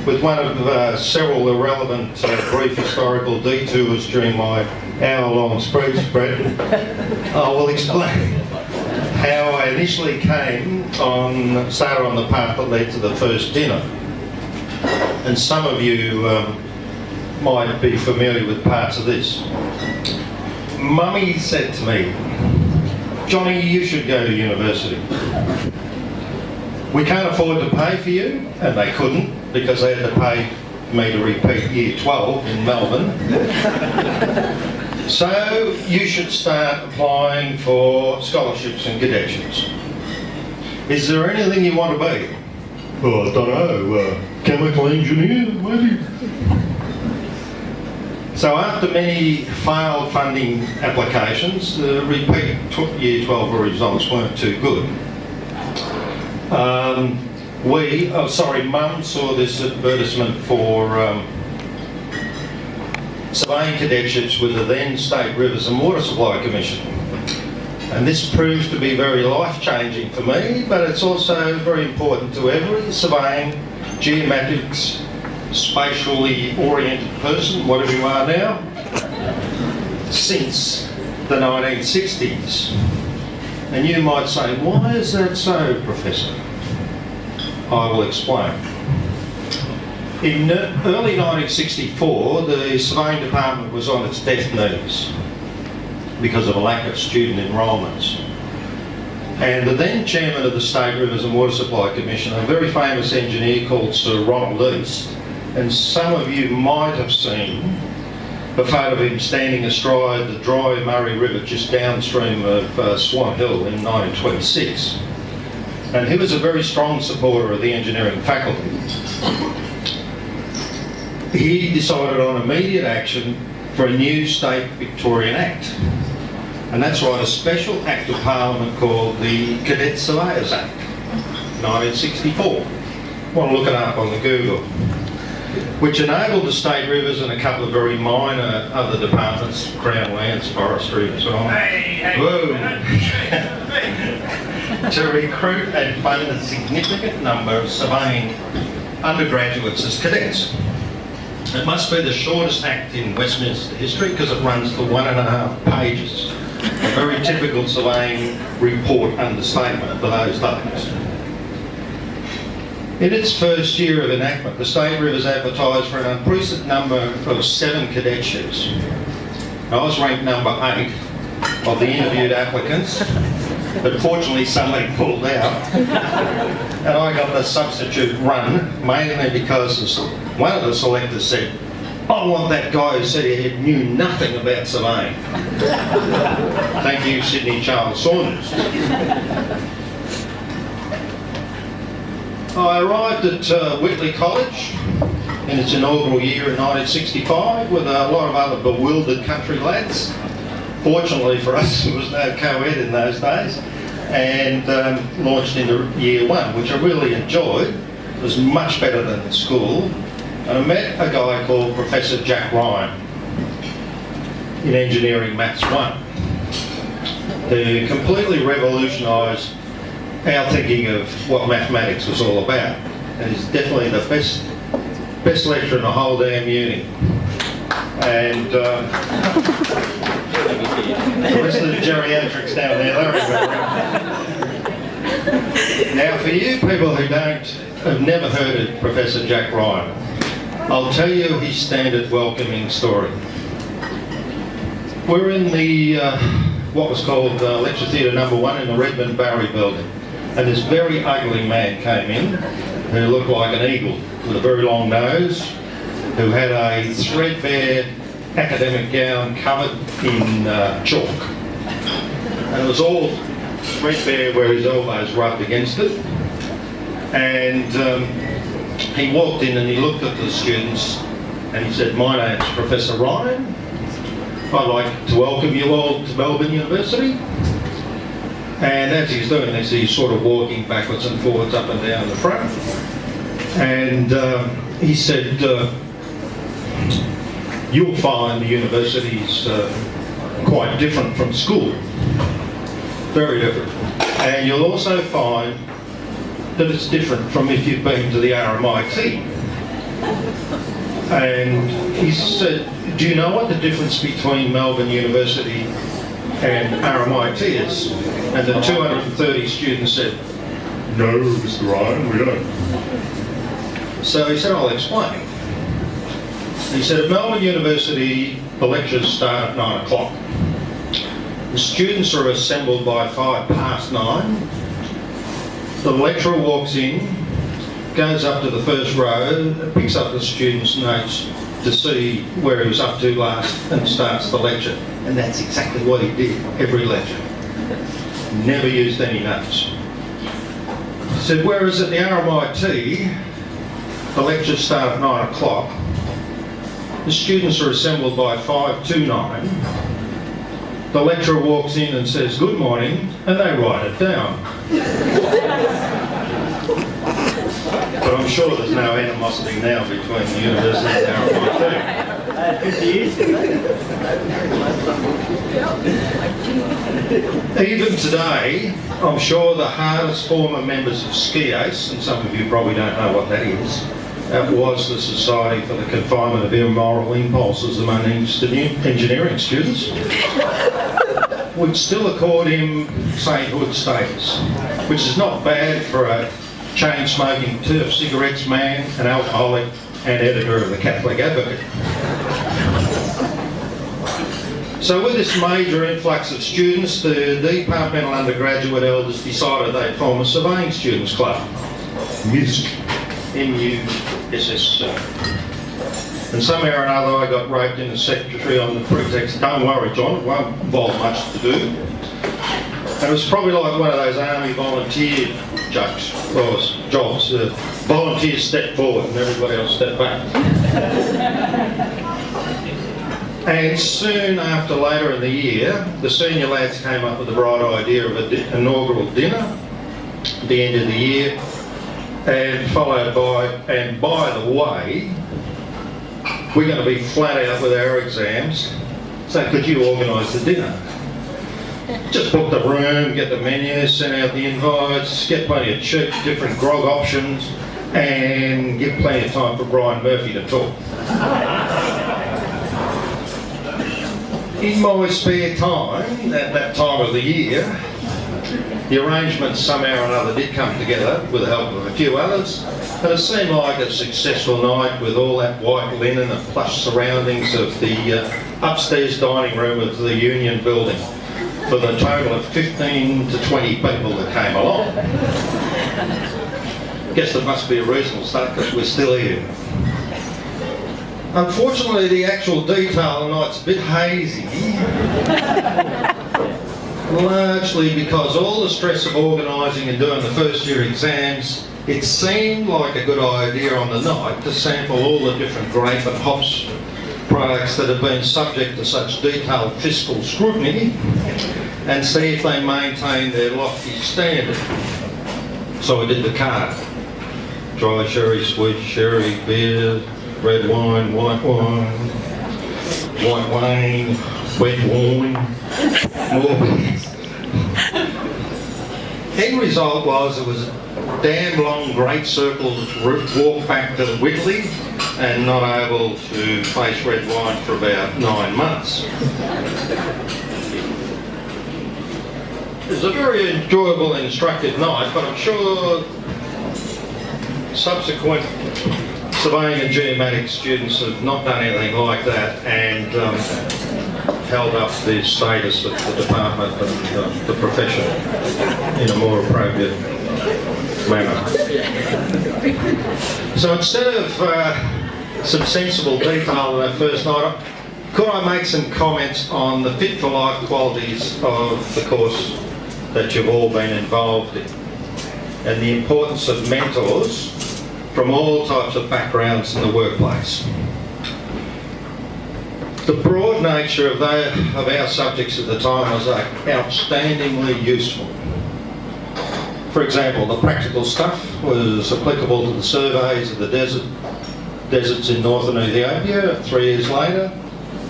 with one of several irrelevant brief historical detours during my hour-long speech, Brett, I will explain how I initially started on the path that led to the first dinner. And some of you might be familiar with parts of this. Mummy said to me, "Johnny, you should go to university. We can't afford to pay for you," and they couldn't because they had to pay me to repeat year 12 in Melbourne. "So you should start applying for scholarships and cadetships. Is there anything you want to be?" "Oh, I don't know, chemical engineer, maybe." So after many failed funding applications, the repeat year 12 results weren't too good. Mum saw this advertisement for surveying cadetships with the then State Rivers and Water Supply Commission. And this proves to be very life-changing for me, but it's also very important to every surveying, geomatics, spatially oriented person, whatever you are now, since the 1960s. And you might say, "Why is that so, Professor?" I will explain. In early 1964, the surveying department was on its death knees because of a lack of student enrolments. And the then chairman of the State Rivers and Water Supply Commission, a very famous engineer called Sir Ronald East, and some of you might have seen a photo of him standing astride the dry Murray River just downstream of Swan Hill in 1926. And he was a very strong supporter of the engineering faculty. He decided on immediate action for a new State Victorian Act. And that's right, a special Act of Parliament called the Cadet Surveyors Act, 1964. Want to look it up on the Google. Which enabled the State Rivers and a couple of very minor other departments, Crown Lands, Forestry and so on, to recruit and fund a significant number of surveying undergraduates as cadets. It must be the shortest act in Westminster history because it runs for 1.5 pages. A very typical surveying report understatement for those days. In its first year of enactment, the State Rivers advertised for an unprecedented number of 7 cadetships. I was ranked number 8 of the interviewed applicants, but fortunately somebody pulled out, and I got the substitute run, mainly because one of the selectors said, "I want that guy who said he knew nothing about surveying." Thank you, Sydney Charles Saunders. I arrived at Whitley College in its inaugural year in 1965 with a lot of other bewildered country lads. Fortunately for us, there was no co-ed in those days, and launched into year 1, which I really enjoyed. It was much better than school. And I met a guy called Professor Jack Ryan in Engineering Maths 1, who completely revolutionised our thinking of what mathematics was all about. And he's definitely the best lecturer in the whole damn uni. And the rest of the geriatrics down there, Now for you people who have never heard of Professor Jack Ryan, I'll tell you his standard welcoming story. We're in the what was called Lecture Theatre number 1 in the Redmond Barry building. And this very ugly man came in who looked like an eagle with a very long nose, who had a threadbare academic gown covered in chalk. And it was all threadbare where his elbows rubbed against it. And he walked in and he looked at the students and he said, "My name's Professor Ryan. I'd like to welcome you all to Melbourne University." And as he's doing this, he's sort of walking backwards and forwards, up and down the front. And he said, "You'll find the university's quite different from school. Very different. And you'll also find that it's different from if you've been to the RMIT. And he said, do you know what the difference between Melbourne University and RMIT is? And the 230 students said, no, Mr. Ryan, we don't. So he said, I'll explain. He said, at Melbourne University, the lectures start at 9 o'clock. The students are assembled by 9:05. The lecturer walks in, goes up to the first row, picks up the student's notes to see where he was up to last and starts the lecture. And that's exactly what he did, every lecture. Never used any notes. He said, whereas at the RMIT, the lectures start at 9 o'clock, the students are assembled by 9:05. The lecturer walks in and says, good morning, and they write it down. But I'm sure there's no animosity now between the university and RMIT. 50 years ago. Even today, I'm sure the hardest former members of SCIACE, and some of you probably don't know what that is, that was the Society for the Confinement of Immoral Impulses among engineering students, would still accord him sainthood status, which is not bad for a chain-smoking turf cigarettes man, an alcoholic and editor of the Catholic Advocate. So with this major influx of students, the departmental undergraduate elders decided they'd form a surveying students club, MUSC, M-U-S-S-C. And somehow or another I got roped in as secretary on the pretext, don't worry John, it won't involve much to do. And it was probably like one of those army volunteer jobs, volunteers step forward and everybody else step back. And soon after, later in the year, the senior lads came up with the bright idea of an inaugural dinner at the end of the year, and followed by, and by the way, we're going to be flat out with our exams, so could you organise the dinner? Just book the room, get the menu, send out the invites, get plenty of cheap, different grog options, and give plenty of time for Brian Murphy to talk. In my spare time, at that time of the year, the arrangements somehow or another did come together with the help of a few others, and it seemed like a successful night with all that white linen and plush surroundings of the upstairs dining room of the Union building, for the total of 15 to 20 people that came along. Guess there must be a reasonable start because we're still here. Unfortunately, the actual detail of the night's a bit hazy, largely because all the stress of organising and doing the first year exams, it seemed like a good idea on the night to sample all the different grape and hops products that have been subject to such detailed fiscal scrutiny and see if they maintain their lofty standard. So I did the card. Dry sherry, sweet sherry, beer, red wine, white wine, wet wine, more beer. End result was it was a damn long great circle walk back to Whitley and not able to face red wine for about 9 months. It was a very enjoyable and instructive night, but I'm sure subsequent surveying and geomatic students have not done anything like that and held up the status of the department and the profession in a more appropriate manner. So instead of some sensible detail on that first night, could I make some comments on the fit for life qualities of the course that you've all been involved in and the importance of mentors from all types of backgrounds in the workplace. The broad nature of our subjects at the time was outstandingly useful. For example, the practical stuff was applicable to the surveys of the deserts in northern Ethiopia 3 years later.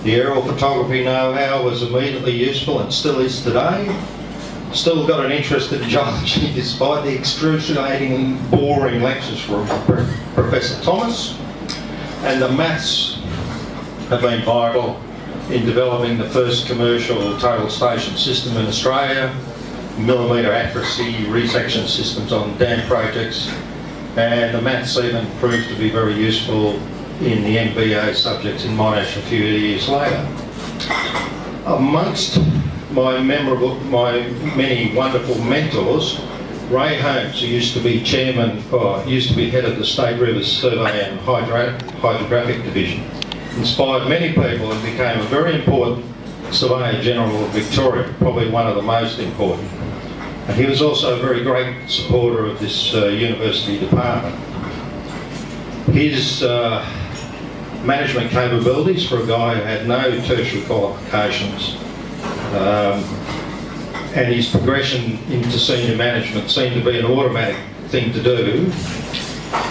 The aerial photography know-how was immediately useful and still is today. Still got an interest in geology despite the excruciatingly boring lectures from Professor Thomas. And the maths have been vital in developing the first commercial total station system in Australia, millimetre accuracy resection systems on dam projects, and the maths even proved to be very useful in the MBA subjects in Monash a few years later. Amongst my many wonderful mentors, Ray Holmes, who used to be head of the State Rivers Survey and Hydrographic Division, inspired many people and became a very important Surveyor General of Victoria, probably one of the most important. And he was also a very great supporter of this university department. His management capabilities for a guy who had no tertiary qualifications and his progression into senior management seemed to be an automatic thing to do.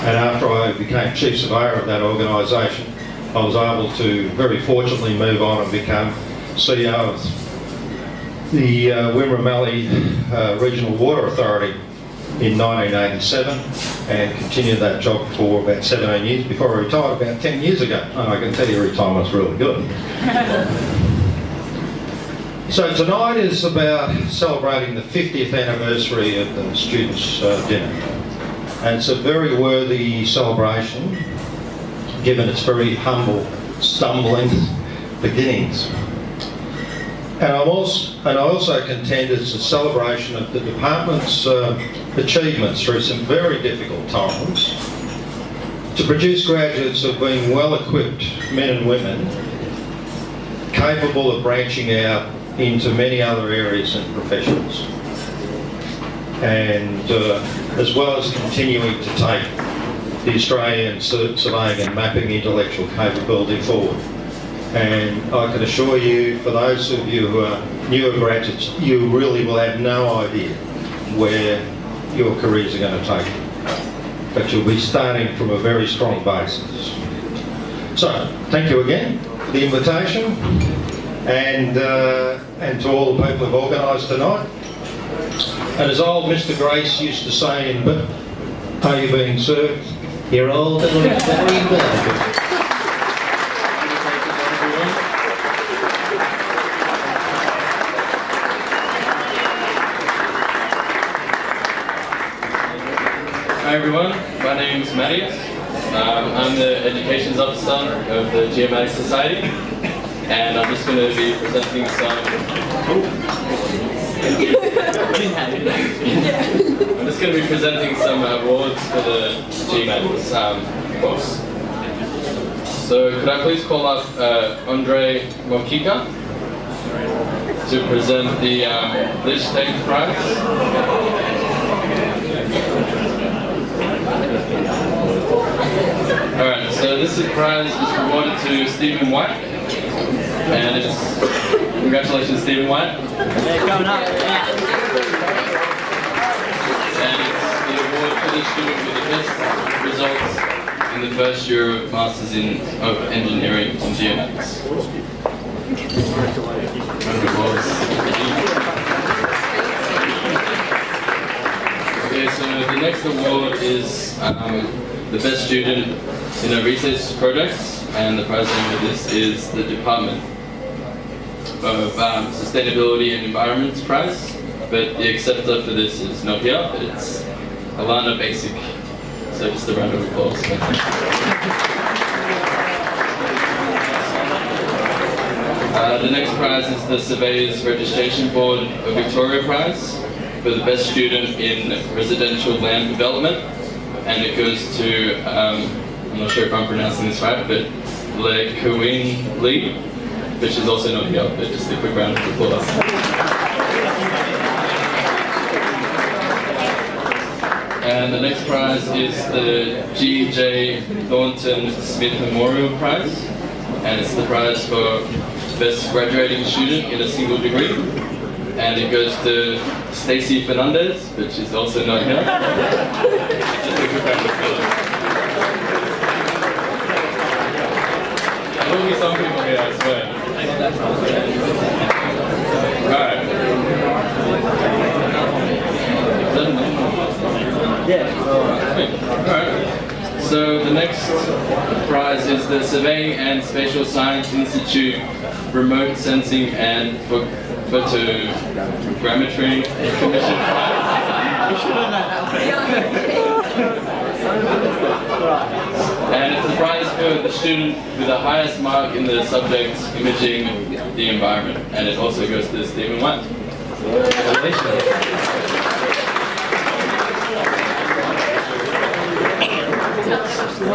And after I became Chief Surveyor of that organisation, I was able to very fortunately move on and become CEO of the Wimmera Valley Regional Water Authority in 1987 and continued that job for about 17 years before I retired about 10 years ago. And I can tell you retirement's really good. So tonight is about celebrating the 50th anniversary of the Students' Dinner. And it's a very worthy celebration given its very humble, stumbling beginnings. And I also contend it's a celebration of the department's achievements through some very difficult times to produce graduates of being well-equipped men and women capable of branching out into many other areas and professions, and as well as continuing to take the Australian surveying and mapping intellectual capability forward. And I can assure you, for those of you who are newer graduates, you really will have no idea where your careers are going to take you. But you'll be starting from a very strong basis. So, thank you again for the invitation, and to all the people who've organised tonight. And as old Mr. Grace used to say in Are You Being Served? You're old and very welcome. Hi everyone, my name is Marius. I'm the Educations Officer of the Geomatic Society, and I'm just going to be presenting some awards for the Geomatic course. So could I please call up Andre Mokika to present the Lish State Prize. Alright, so this prize is awarded to Stephen White, and it's, congratulations Stephen White. Yeah, coming up. And it's the award for the student with the best results in the first year of Masters of Engineering in Geomatics. Okay, so the next award is the best student in a research project, and the prize name of this is the Department of Sustainability and Environment Prize, but the acceptor for this is not here, but it's Alana Basic. So just a round of applause. The next prize is the Surveyors Registration Board of Victoria Prize for the best student in residential land development, and it goes to, I'm not sure if I'm pronouncing this right, but Le Kuing Lee, which is also not here, but just a quick round of applause. And the next prize is the G.J. Thornton Smith Memorial Prize, and it's the prize for best graduating student in a single degree, and it goes to Stacey Fernandez, which is also not here. Just a quick round of applause. There will be some people here, I swear. Alright. Yeah. Alright. So the next prize is the Surveying and Spatial Science Institute Remote Sensing and Photogrammetry Commission Prize. And it's the prize for the student with the highest mark in the subject imaging the environment. And it also goes to Stephen White. Congratulations. So,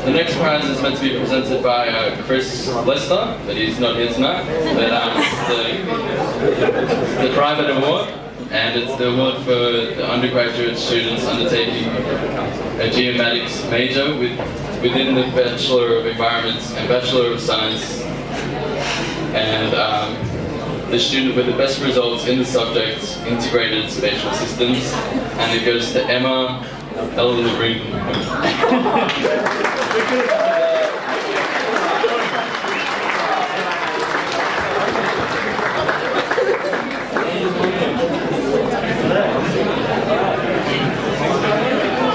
the next prize is meant to be presented by Chris Lester, but he's not here tonight. But it's the private award, and it's the award for the undergraduate students undertaking a geomatics major within the Bachelor of Environments and Bachelor of Science, and the student with the best results in the subject, integrated spatial systems, and it goes to Emma Ellery.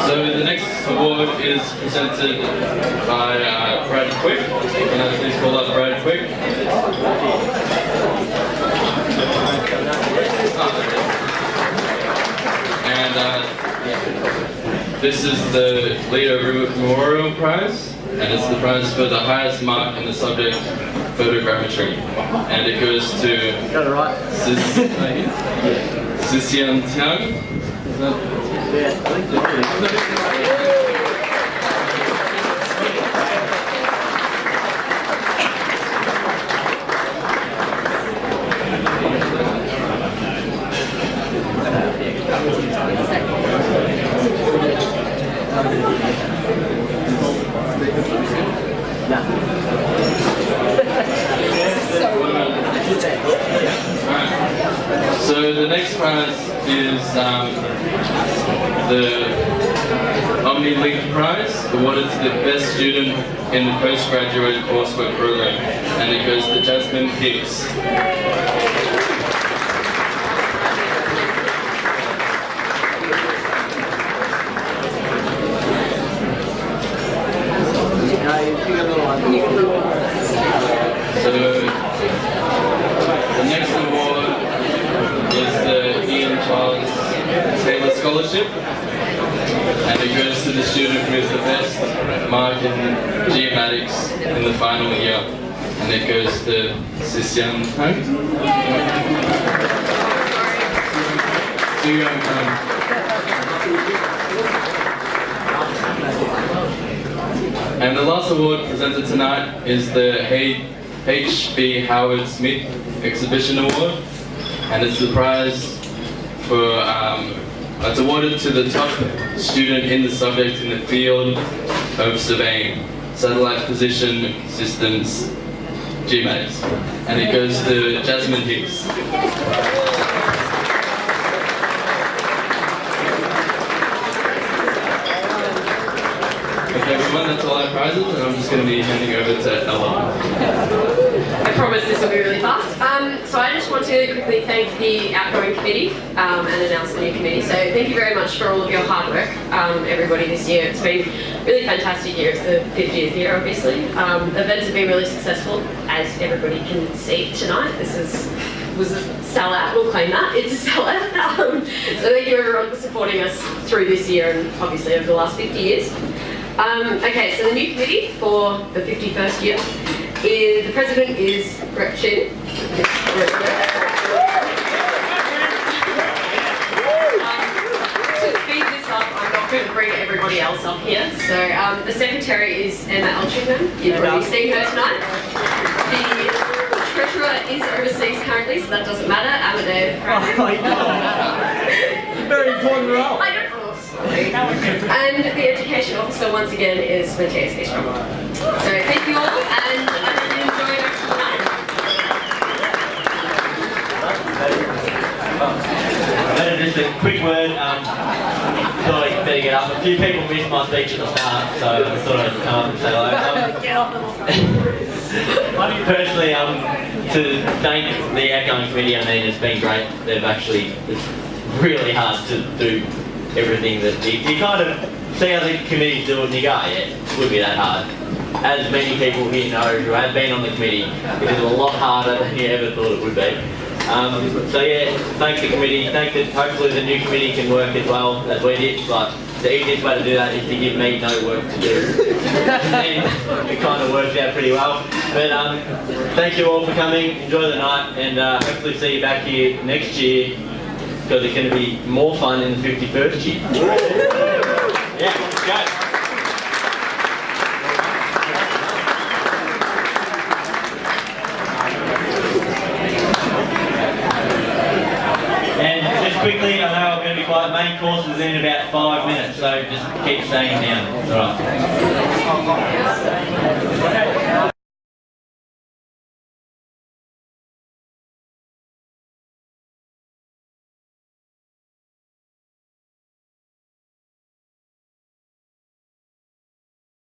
So the next award is presented by Brad Quick. Can I please call up Brad Quick? And this is the Leo Memorial Prize, and it's the prize for the highest mark in the subject photogrammetry, and it goes to Sisian Tiang. So the next prize is the OmniLink Prize, awarded to the best student in the postgraduate coursework program, and it goes to Jasmine Hicks. So the next award is the Ian Charles Taylor Scholarship, and it goes to the student with the best mark in geomatics in the final year, and it goes to Sisian Hang. And the last award presented tonight is the H.B. Howard Smith Exhibition Award, and it's the prize for, it's awarded to the top student in the subject in the field of surveying, satellite position systems, Geomatics, and it goes to Jasmine Hicks. Okay, everyone, that's all our prizes, and I'm just going to be handing over to Ella. I promise this will be really fast. So I just want to quickly thank the outgoing committee and announce the new committee. So thank you very much for all of your hard work, everybody, this year. It's been a really fantastic year. It's the 50th year, obviously. Events have been really successful, as everybody can see tonight. This was a sellout. We'll claim that. It's a sellout. So thank you everyone for supporting us through this year and obviously over the last 50 years. Okay, so the new committee for the 51st year is, the president is Gretchen. To speed this up, I'm not going to bring everybody else up here. So the secretary is Emma Elchingham. You've already seen her tonight. The treasurer is overseas currently, so that doesn't matter. Amadeo. Very important role. I don't know. And the education officer, once again, is Matthias Gistrom. So thank you all, and I really enjoy the rest of the night. Just a quick word. Thought I'd better get up. A few people missed my speech at the start, so I thought I'd come up and say hello. Personally, to thank the outgoing committee. I mean, it's been great. They've actually, it's really hard to do everything that you kind of see how the committees do it and you go, yeah, it would be that hard. As many people here know who have been on the committee, it is a lot harder than you ever thought it would be. So yeah, thank the committee, hopefully the new committee can work as well as we did, but the easiest way to do that is to give me no work to do. And it kind of works out pretty well. But thank you all for coming, enjoy the night, and hopefully see you back here next year, because it's going to be more fun in the 51st year. Yeah, let's go. Quickly, I know I'm going to be quiet. Main course is in about 5 minutes, so just keep staying down. All right.